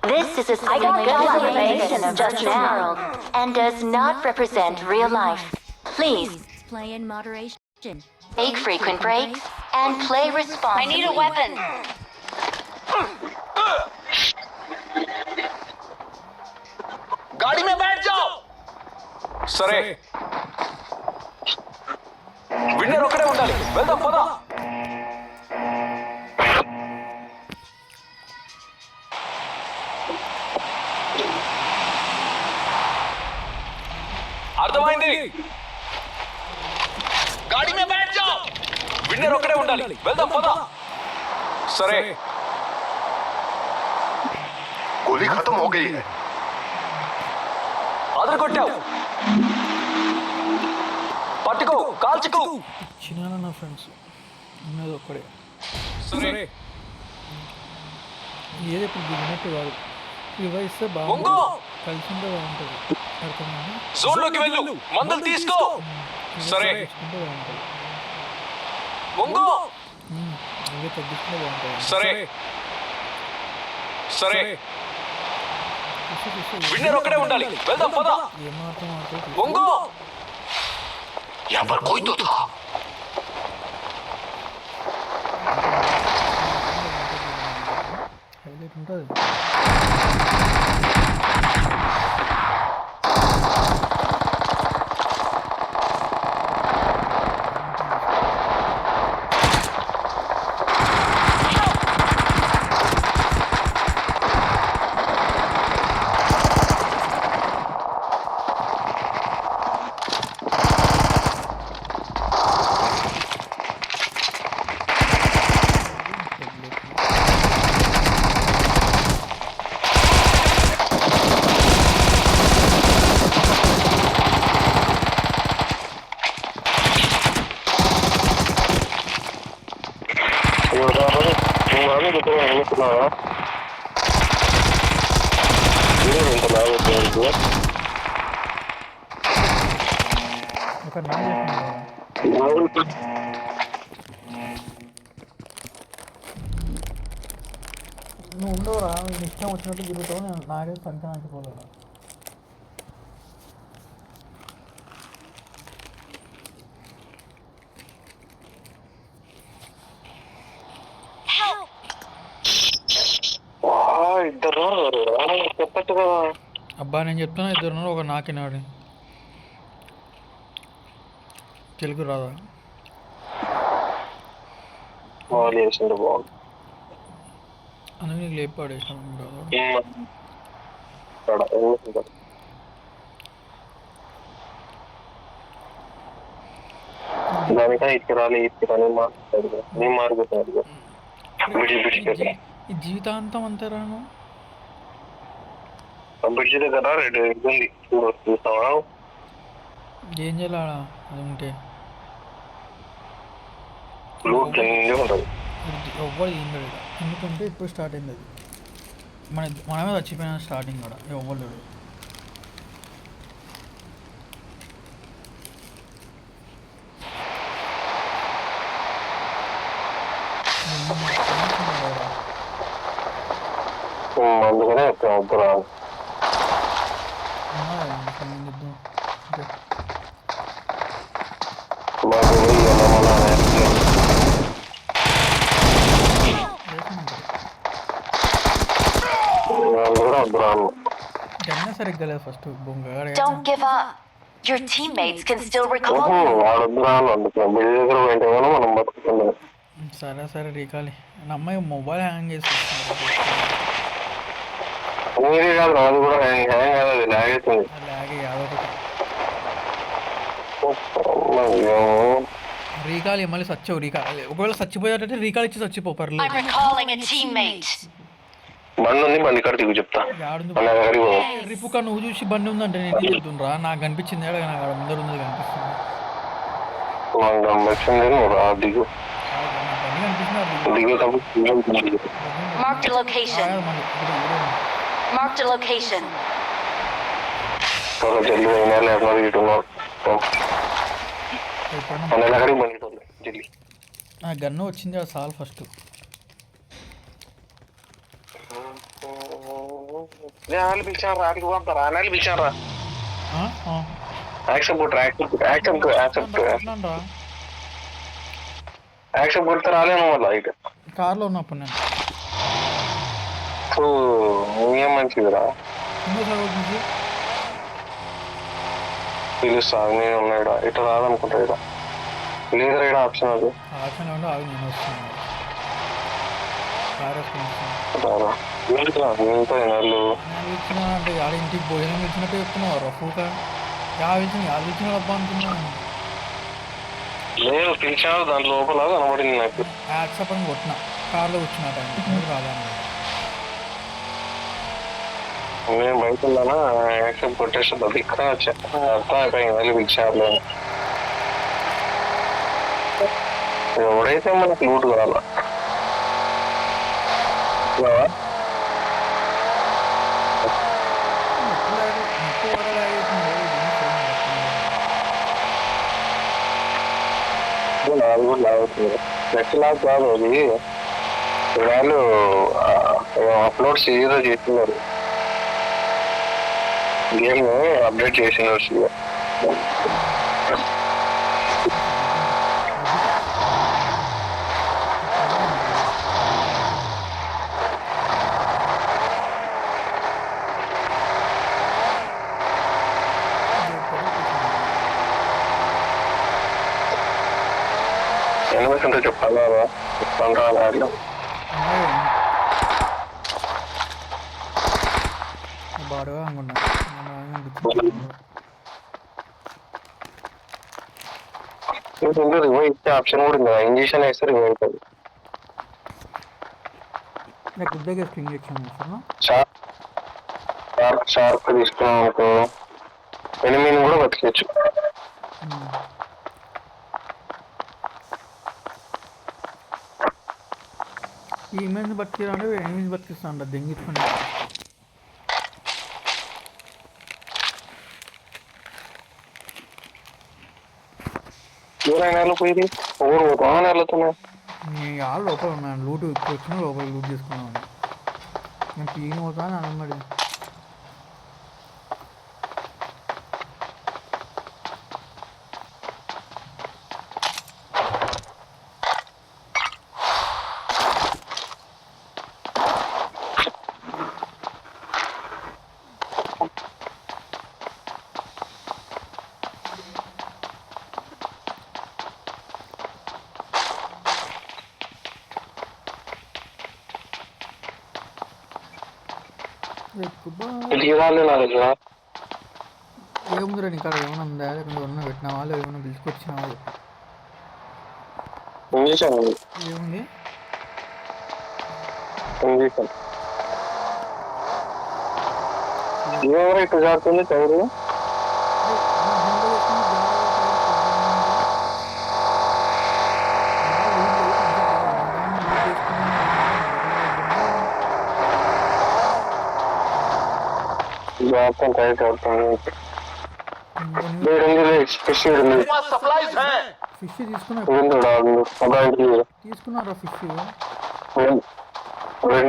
This is a simulation of just world and does not represent real life. Please Play in moderation. take frequent breaks and play responsibly. I need a weapon. गाड़ी में बैठ जाओ సరే winner ఒకడే ఉండాలి వెళ్దాం పద అర్థమైంది गाड़ी में बैठ जाओ విన్నర్ ఒకడే ఉండాలి వెళ్దాం పద సరే गोली खत्म हो गई है అదరు కొట్టావు పట్టుకో కాల్చుకో చిన్న నా ఫ్రెండ్స్ ఉన్నది ఒక్కడే సరే ఏది ఇప్పుడు దిగినట్టు కాదు ఇవైస్తే వంగో బాగుంటుంది కలిసి ఉంటే బాగుంటుంది అర్థమైంది జోన్లోకి వెళ్ళు మందులు తీసుకో సరే చేసుకుంటే బాగుంటుంది వంగో అవే తగ్గించుకుంటే బాగుంటుంది సరే సరే విన్నర్ ఒకడే ఉండాలి వెళ్దాం పద ఏమాత్రం ఆడుతుంది వంగో यहाँ पर कोई तो था హైలైట్ ఉంటుంది ఒక నా నువ్వు ఉండవురా నేను ఇష్టం వచ్చినట్టు తిరుగుతావు నేను నాకే సంఖ్య నచ్చిపోలేరా ఇద్దరు చెప్పచ్చు కదా అబ్బా నేను చెప్తున్నా ఇద్దరు ఒక నాకినాడు తెలుగు రాదా వాళ్ళు చేసిండు బాగుంది అందుకే నీకు లేపు పడేసాను రాదా దానికన్నా ఇచ్చిరాలి మాట్లాడదు నేను మారుకుతాను విడిచి ఈ జీవితాంతం అంతేరాను బ్రిడ్జి దగ్గర రెడ్ ఉంది చూస్తావా ఏం చేయాలా అది ఉంటే లూట్ ఉంటుంది ఎవ్వరు ఏం లేడు ఎందుకంటే ఇప్పుడు స్టార్ట్ అయింది అది మనమే చచ్చిపోయిన స్టార్టింగ్ కూడా ఎవ్వరు లేడు అందుకనే వద్దు జన్న సరిగ్గా లేదు first Bonga Don't give up. Your teammates can still recall you. వాడొద్దు రాను అందుకే బిడ్డ దగ్గర పోయింటే కూడా మనం బతుకుతున్నాం సరే సరే రీకాలి నా అమ్మాయి మొబైల్ హ్యాంగ్ చేసి మీరే కాదు అది కూడా హ్యాంగ్ కాదు అది ల్యాగ్ అవుతుంది అలాగే అదొకటి రీకాల్ మళ్ళీ చచ్చావు రీకాల్ ఒకవేళ చచ్చిపోయాడంటే రీకాల్ ఇచ్చి చచ్చిపో I'm పర్లేదు recalling a teammate. బండి ఉంది బండి కాడ దిగు చెప్తా ఆడుంది మన దగ్గరికి పోదాం రిపుకా నువ్వు చూసి బండి ఉందంటే నేను చెప్తుండ్రా నాకు కనిపించింది ఏడ నాకు ఆడ ముందర ఉంది కనిపిస్తుంది మనం వచ్చింది నువ్వు రా దిగు నాకు బండి కనిపిస్తుంది అది దిగేటప్పుడు Marked a location. Marked a location. త్వరగా జల్లి అయినా లేకపోతే ఇటు మన దగ్గరికి బండి జల్లి గన్ను వచ్చింది అది సాల్ ఫస్ట్ వాళ్ళు పిలిచాను రా ఆడికి పంపారా అనాలి పిలిచాను రా ఆ? ఆ. యాక్సెప్ట్ రా యాక్సెప్ట్ కొడితే రాలేను మళ్ళీ ఇక కార్లో ఉన్నప్పుడు నేను ఏం మంచిదిరా ఇంకోసారి నుంచి పిలుస్తా నేను ఉన్నాయిడా ఇట్లా రాదనుకుంటా ఇక లేదరా ఇక్కడ ఆప్షన్ అది ఆప్షన్ ఉండి ఆగి నేను వస్తున్నాను కార్ వేసుకొని వస్తాను నెలలు నేను ఇచ్చిన అంటే ఆడ ఇంటికి భోజనం ఇచ్చినట్టు చెప్తున్నావు రఫూగా యాభై ఇచ్చిన డబ్బా అనుకున్నాను లేదు పిలిచాను దాని లోపల కనబడింది నాకు యాక్సెప్ట్ అని కొట్టిన కార్లో వచ్చిన టైం రాదాను నేను బయట ఉన్నానా యాక్సెప్ట్ కొట్టేసి ఇక్కడ వచ్చా అర్థం అయిపోయింది వెళ్ళి పిలిచారు ఎవడైతే మనకు లూట్ కావాలా నాది కూడా లాగుతుంది నెక్స్ట్ లాగ్ కాదు అది వాళ్ళు అప్లోడ్ సీరియస్ చేస్తున్నారు గేమ్ అప్డేట్ చేసినారు ఎనిమిది ఉంటే చెప్పాలా చెప్పాలి బాడుగా అనుకున్నా రివైవ్ ఇచ్చే ఆప్షన్ కూడా ఉంది ఇంజక్షన్ వేస్తే రివైవ్ అవుతుంది నాకు ఉద్యోగ ఇంజక్షన్ వేస్తాను షార్ప్ తీసుకున్నాం అనుకో ఎనిమిది కూడా బతికేచ్చు ఈ ఇమేజ్ బతికిరంటే ఎనిమిది బతికిస్తా అంట దెంగిచ్చుకుని నెల పోయింది ఊరు పోతామా నెలతున్నాయి నేను ఆళ్ళు లోపల ఉన్నాను లూట్ ఇప్పుడు వచ్చిన లోపల లూట్ చేసుకున్నాను నేను పీని పోతాను అనమాట రాలే నా దగ్గర ఏముందిరా నీకు ఏమైనా ఉందా లేకుంటే ఏమన్నా పెట్టిన వాళ్ళు ఏమైనా పిలుచుకొచ్చిన వాళ్ళు ఇంజక్షన్ ఏముంది ఇంజక్షన్ ఎవరు ఇటు జారుతుంది టైరు జాగ్రత్త టైట్ అవుతుంది ఫిష్ ఫిష్ తీసుకున్నా తీసుకున్నారా ఫిష్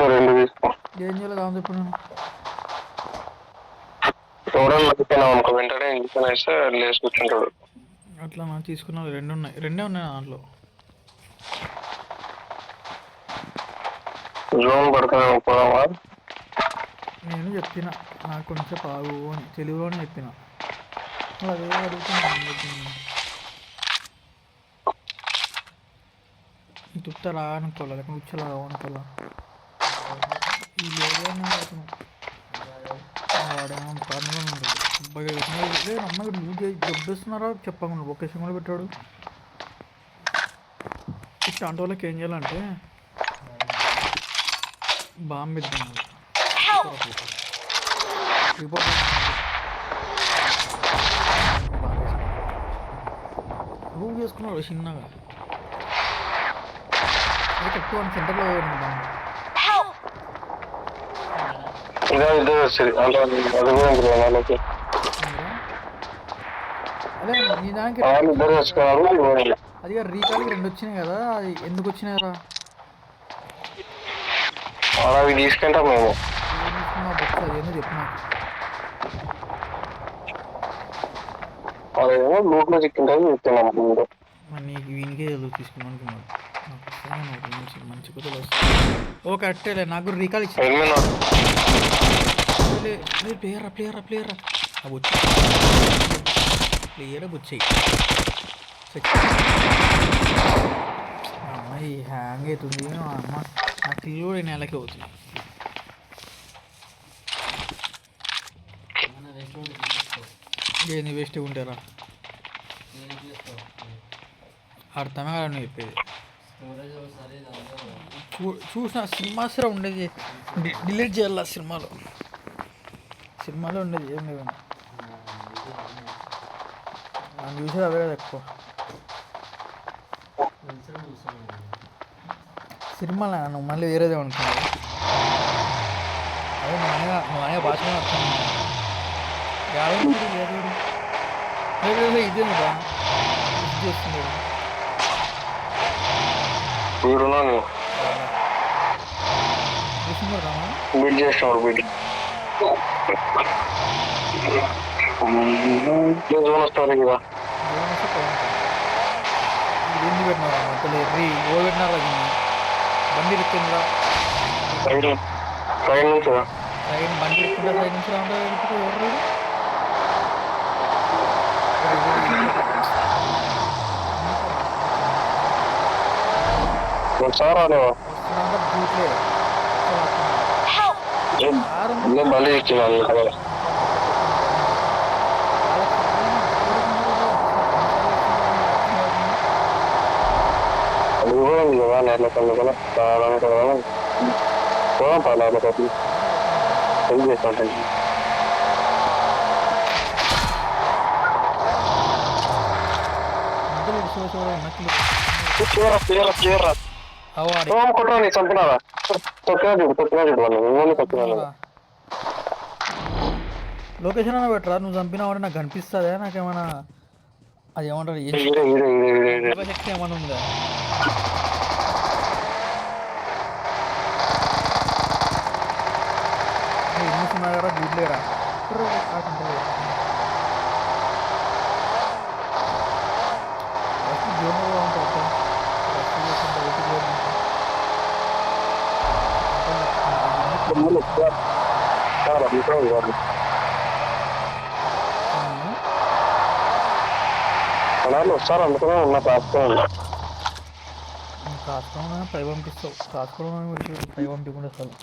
రెండు తీసుకో ఏం చేయాలి దాని చెప్పు నేను చూడండి మర్చిపోయినాం అనుకో వెంటనే ఇంజక్షన్ వేస్తే లేచి కూర్చుంటాడు అట్లా నాకు తీసుకున్నది రెండే ఉన్నాయి దాంట్లో జోన్ పడుతున్నాం పోదామా నేను చెప్పిన నాకు కొంచెం ఆగు అని తెలుగులోనే చెప్పిన అదే అడుగుతున్నాను తుత్తరా అనుకోలే లేకపోతే ఉచ్చలా అనుకోలే ఈ వాడేమో కారణంగా ఉండదు అమ్మాయి లూజ్ దెబ్బేస్తున్నారా చెప్పకుండా లొకేషన్ కూడా పెట్టాడు ఇట్లాంటి వాళ్ళకి ఏం చేయాలంటే బాంబు ఇద్దాం రిపోర్ట్ రూమ్ చేసుకున్నాడు చిన్నగా ఎక్కువ సెంటర్లో అదే నీ దానికి అది రీకాల్కి 2 వచ్చినాయి కదా అది ఎందుకు వచ్చినాయరా అవి తీసుకుంటాం మేము ఏం తీసుకున్నావు ఒకసారి ఏందో చెప్పు నాకు. అదేమో లూట్లో చిక్కింటారు చెప్తున్నాం ముందు. మరి నీకు వీనికే తెలుగు తీసుకున్నాను అనుకున్నాను. నాకు వస్తాను నాకు మంచి కుదరలు వస్తాయి. ఓ కరెక్టేలే నాకు కూడా రీకాల్ ఇచ్చి ప్లేయర్ వచ్చి ప్లేయర్ వచ్చాయి. అమ్మాయి హ్యాంగ్ అవుతుంది అమ్మ. నా కిల్ కూడా నెలకి అవుతుంది. ఏంది వేస్ట్ ఉంటారా అర్థమే కాదు నువ్వు చెప్పేది. చూసిన సినిమాస్ ఉండేది డిలీట్ చేయాల. సినిమాలో ఉండేది ఏం లేదు. నాకు చూసేది అవే కదా ఎక్కువ సినిమాలో. నువ్వు మళ్ళీ వేరేదే అనుకున్నావు. అదే నువ్వు అనే భాషలో అర్థం లేదు. ఇదే నువ్వు చేస్తుంది బిడ్ చేసినాడు. బిడ్ వస్తారు కదా ఎన్ని పెట్టినారా మధ్యలో ఓ పెట్టినారా బండి ఎక్కిందా సైడ్ నుంచి ట్రైన్ బండి ఎక్కుంటే సైడ్ నుంచి రావడం ఎవరు సార్ అనేవా బూట్లే బండి ఇచ్చినాను కదా. అది కూడా ఉంది కదా నేల కళ్ళు కదా రావడానికి కదా పోదాం పర్లేదు కొద్ది హెల్ప్ చేస్తాను. కొట్టరా నీ చంపినారా తొక్కినా చూడు వాళ్ళు తొక్కినా. లొకేషన్ అన్న పెట్టరా నువ్వు చంపినావంటే నాకు కనిపిస్తుందా? నాకేమన్నా అది ఏమంటారు శక్తి ఏమన్నా ఉందా? ఎన్ని కదా గుడ్లేరా వస్తారు అందుకనే ఉన్న కాసుకోండి. కాసుకోవడం పై పంపిస్తావు. కాసుకోవడం పై పంపించకుండా అసలు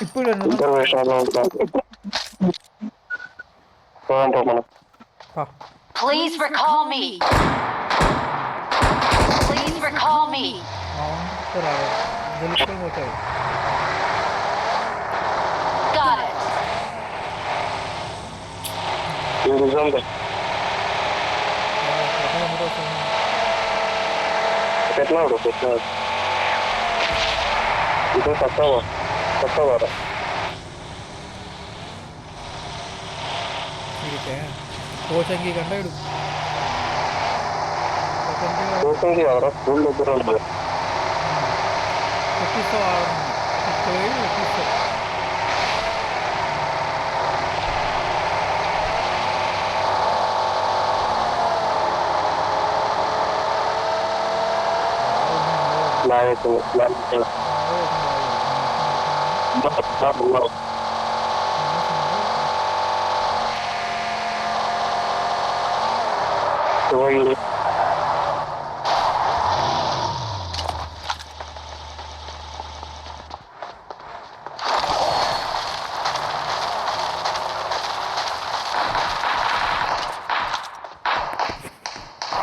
ఇప్పుడు Please recall me. Please recall me. Got it. పెట్టినాడు ఇది కొత్తవారా కోచంగి కంటే కోచంగి ఎవరా స్కూల్ దగ్గర ఉంటుంది.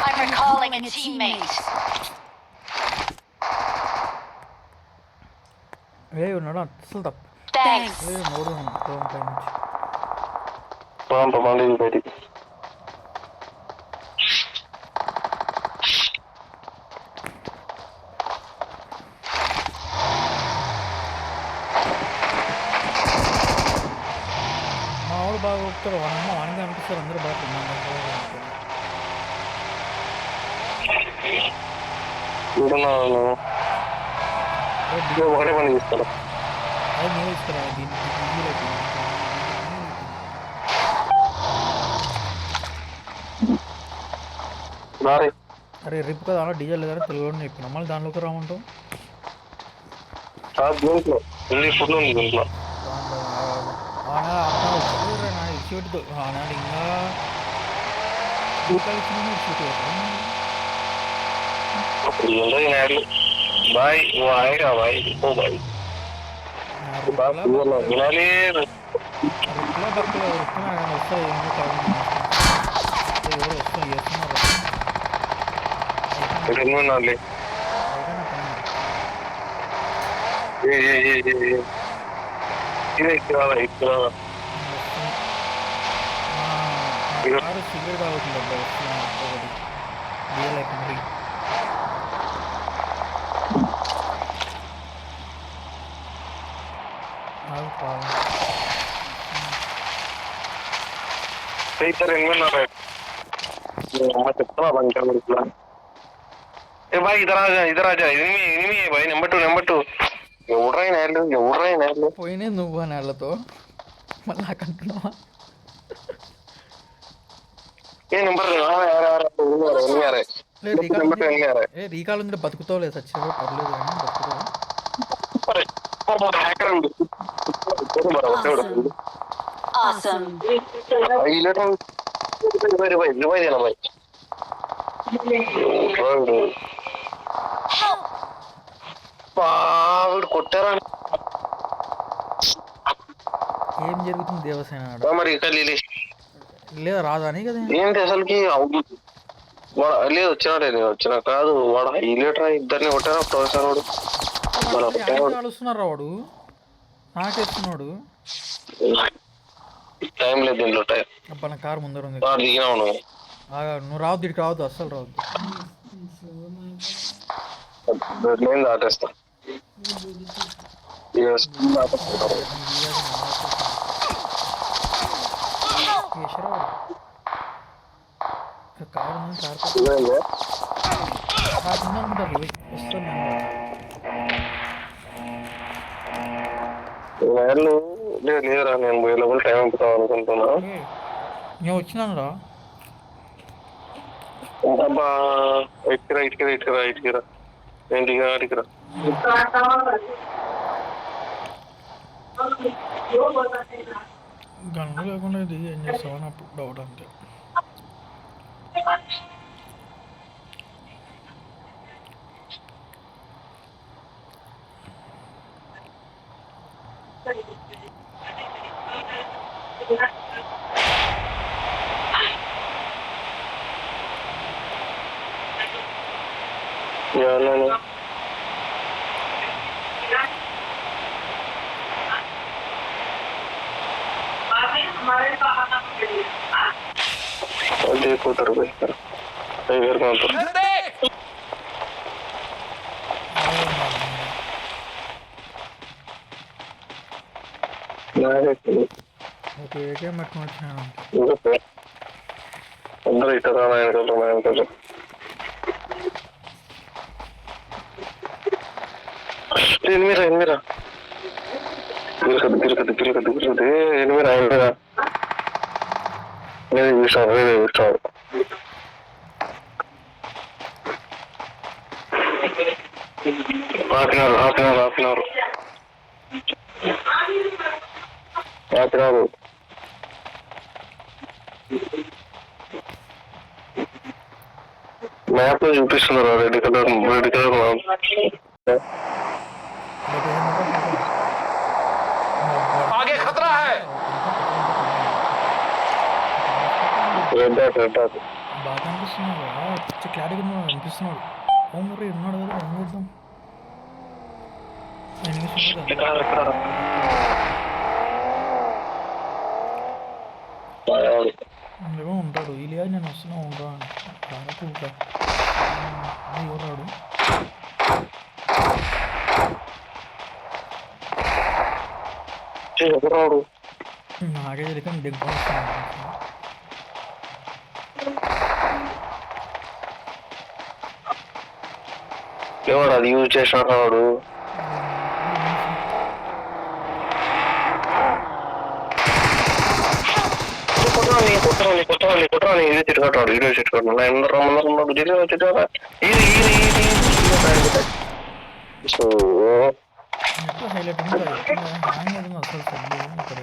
I'm recalling a teammate. ఉన్నాడు అసలు తప్పు. Thanks. బయటికి మా వాడు బాగా ఒప్పుతారు. వానమ్మ వానికి అనిపిస్తారు అందరూ బాగా చూడున్నాను ఒకటే పని తీస్తాను. అది నువ్వు ఇస్తారా దీన్ని దారి అరే రిప్ కదా డీజిల్ లేదా తెలుగులో చెప్పిన మళ్ళీ దాంట్లోకి రామంటావు దీంట్లో ఫుడ్ ఉంది దీంట్లో. ఇచ్చిపెట్టు ఆనాడు ఇంకా ఇచ్చిపెట్టు भाई वो आएगा भाई ओ भाई विनाली రిప్లా బక్కలో వస్తున్నా వస్తాయి ఏమో కావాలి ఎవరు వస్తాయి చేస్తున్నారు विनाली ये కారు సిగరెట్ కావుతుంది అబ్బా వస్తున్నా ఒకటి రియల్ అయిపోయింది చెప్తా ఏ బాయ్ ఇద్దరు రాజా ఇనిమి బాయ్ నెంబర్ టూ ఎవడ్రైనా పోయినే నువ్వు అని వాళ్ళతో మళ్ళీ నాకు అంటున్నావా ఏ నెంబర్ రీకాల్ ఉంది బతుకుతావు లేదు సచ్చిగా పర్లేదు కానీ బతుకుతావు Awesome. కొట్టారా ఏం జరుగుతుంది దేవసేన మరి లేదా రాదా అని కదా ఏంటి అసలుకి లేదు వచ్చిన కాదు వాడు హైలైటర్ ఇద్దరిని కొట్టారా ప్రొఫెసర్ వాడు ఆడుస్తున్నారా వాడు నాకేస్తున్నాడు టైం లేదు దీంట్లో టైం అబ్బా నా కారు ముందర ఉంది దిగినావు నువ్వు రావద్దు ఇక్కడికి రావద్దు అస్సలు రావద్దు నేను దాటేస్తా కారు లేదురా నేను పోయే లోపల టైం అయిపోతాం అనుకుంటున్నా. నేను వచ్చినాను రా అబ్బా ఇటుకిరా ఏంటిగా అడిగిరా గన్ను లేకుండా ఇది ఏం చేస్తావని అప్పుడు డౌట్ అంతే देखो उधर इधर कौन तो ఓకే ఏకేం పట్టుకొని వచ్చినాను అందరూ ఇట్లా రామాయణ ఎనిమిరా తిరగదు ఎనిమిరా చూసాను హాఫ్ అన్ అవర్ మ్యాప్ లో చూపిస్తున్నారు రెడ్ కలర్ आगे खतरा है రెడ్ డాట్ బాగా అనిపిస్తున్నాడు క్లారిటీ అనిపిస్తున్నాడు ఓమరి ఉన్నాడు కదా ఏం చేద్దాం ఏమో ఉంటాడు ఇలియా నేను వస్తున్నా ఉంటా దాదాపు ఉంటా ఎవరాడు ఎవరాడు నాకే తెలియక దిగ్గుతున్నాను ఎవడు అది యూజ్ చేసిన వాడు కొట్టరాని ఇది తిట్టుకట్టాడు ఇదే తిట్టుకట్టాడు అందరూ తిట్టుకరా ఇది సో నెట్ హైలైట్ ఉంది హ్యాంగ్ అవుతుంది అసలు ఇక్కడ